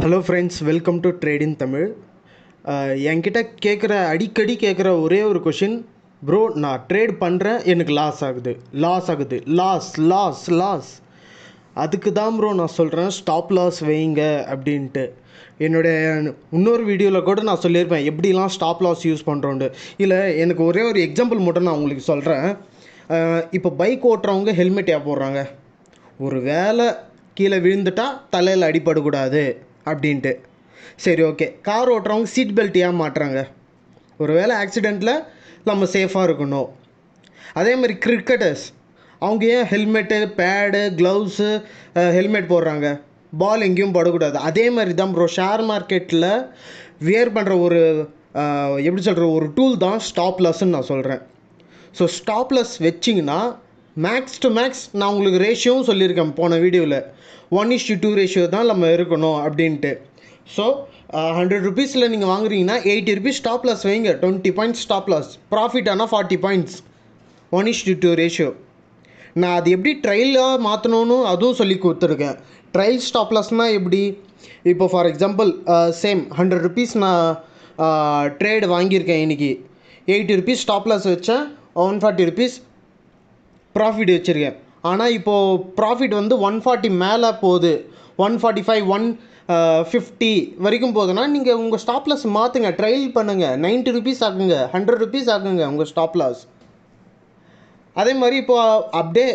Hello friends, welcome to trade இன் தமிழ். என்கிட்ட அடிக்கடி கேட்குற ஒரே ஒரு கொஷின், ப்ரோ நான் ட்ரேட் பண்ணுறேன், எனக்கு லாஸ் ஆகுது, லாஸ். அதுக்கு தான் ப்ரோ நான் சொல்கிறேன், ஸ்டாப் லாஸ் வைங்க அப்படின்ட்டு. என்னுடைய இன்னொரு வீடியோவில் கூட நான் சொல்லியிருப்பேன் எப்படிலாம் ஸ்டாப் லாஸ் யூஸ் பண்ணுறோண்டு. இல்லை, எனக்கு ஒரே ஒரு எக்ஸாம்பிள் மட்டும் நான் உங்களுக்கு சொல்கிறேன். இப்போ பைக் ஓட்டுறவங்க ஹெல்மெட் ஏன் போடுறாங்க? ஒரு வேளை கீழே விழுந்துட்டா தலையில் அடிபடக்கூடாது அப்படின்ட்டு. சரி, ஓகே. கார் ஓட்டுறவங்க சீட் பெல்ட் ஏன் மாட்டுறாங்க? ஒரு வேளை ஆக்சிடெண்ட்டில் நம்ம சேஃபாக இருக்கணும். அதே மாதிரி கிரிக்கெட்டர்ஸ் அவங்க ஏன் ஹெல்மெட்டு, பேடு, க்ளவுஸு, ஹெல்மெட் போடுறாங்க? பால் எங்கேயும் படக்கூடாது. அதே மாதிரி தான் ப்ரோ, ஷேர் மார்க்கெட்டில் வியர் பண்ணுற ஒரு எப்படி சொல்கிற ஒரு டூல் தான் ஸ்டாப் லாஸ்ன்னு நான் சொல்கிறேன். ஸோ ஸ்டாப் லாஸ் வச்சிங்கன்னா மேக்ஸ் டு மேக்ஸ், நான் உங்களுக்கு ரேஷியோவும் சொல்லியிருக்கேன் போன வீடியோவில், 1:2 ரேஷியோ தான் நம்ம இருக்கணும் அப்படின்ட்டு. ஸோ 100 ருபீஸில் நீங்கள் வாங்குறீங்கன்னா 80 ருபீஸ் ஸ்டாப் லாஸ் வைங்க. 20 பாயிண்ட்ஸ் ஸ்டாப் லாஸ், ப்ராஃபிட் ஆனால் 40 பாயிண்ட்ஸ், 1:2 ரேஷியோ. நான் அது எப்படி ட்ரையலாக மாற்றணும்னு அதுவும் சொல்லி கொடுத்துருக்கேன். ட்ரையல் ஸ்டாப் லாஸ்னால் எப்படி? இப்போ ஃபார் எக்ஸாம்பிள் சேம் 100 ருபீஸ் நான் ட்ரேடு வாங்கியிருக்கேன் இன்றைக்கி. 80 ருபீஸ் ஸ்டாப் லாஸ் வச்சேன், 140 ருபீஸ் ப்ராஃபிட் வச்சுருக்கேன். ஆனால் இப்போது ப்ராஃபிட் வந்து 140 மேலே போகுது, 145, 150 வரைக்கும் போகுதுன்னா நீங்கள் உங்கள் ஸ்டாப் லாஸ் மாற்றுங்க, ட்ரையல் பண்ணுங்கள். 90 ருபீஸ் ஆகுங்க, 100 ருபீஸ் ஆகுங்க உங்கள் ஸ்டாப் லாஸ். அதே மாதிரி இப்போது அப்படியே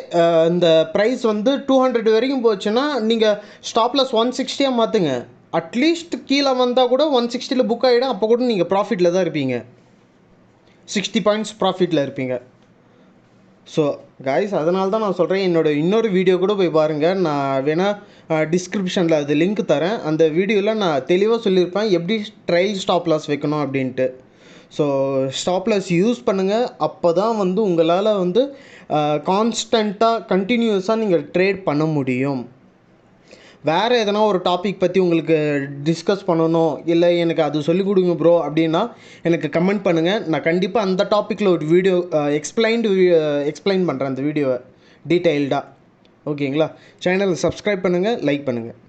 இந்த ப்ரைஸ் வந்து 200 வரைக்கும் போச்சுன்னா நீங்கள் ஸ்டாப் லாஸ் 160 மாற்றுங்க. அட்லீஸ்ட் கீழே வந்தால் கூட 160 புக் ஆகிடும். அப்போ கூட நீங்கள் ப்ராஃபிட்டில் தான் இருப்பீங்க, 60 பாயிண்ட்ஸ் ப்ராஃபிட்டில் இருப்பீங்க. ஸோ கைஸ், அதனால தான் நான் சொல்கிறேன், என்னோடய இன்னொரு வீடியோ கூட போய் பாருங்கள். நான் வேணால் டிஸ்கிரிப்ஷனில் அது லிங்க் தரேன். அந்த வீடியோவில் நான் தெளிவாக சொல்லியிருப்பேன் எப்படி ட்ரையல் ஸ்டாப் லாஸ் வைக்கணும் அப்படின்ட்டு. ஸோ ஸ்டாப் லாஸ் யூஸ் பண்ணுங்கள். அப்போ தான் வந்து உங்களால் வந்து கான்ஸ்டண்ட்டாக கண்டினியூஸாக நீங்கள் ட்ரேட் பண்ண முடியும். வேறு எதனா ஒரு டாபிக் பற்றி உங்களுக்கு டிஸ்கஸ் பண்ணணும், இல்லை எனக்கு அது சொல்லிக் கொடுங்க ப்ரோ அப்படின்னா எனக்கு கமெண்ட் பண்ணுங்கள். நான் கண்டிப்பாக அந்த டாப்பிக்கில் ஒரு வீடியோ எக்ஸ்பிளைன் பண்ணுறேன், அந்த வீடியோவை டீட்டெயில்டாக. ஓகேங்களா? சேனலை சப்ஸ்கிரைப் பண்ணுங்கள், லைக் பண்ணுங்கள்.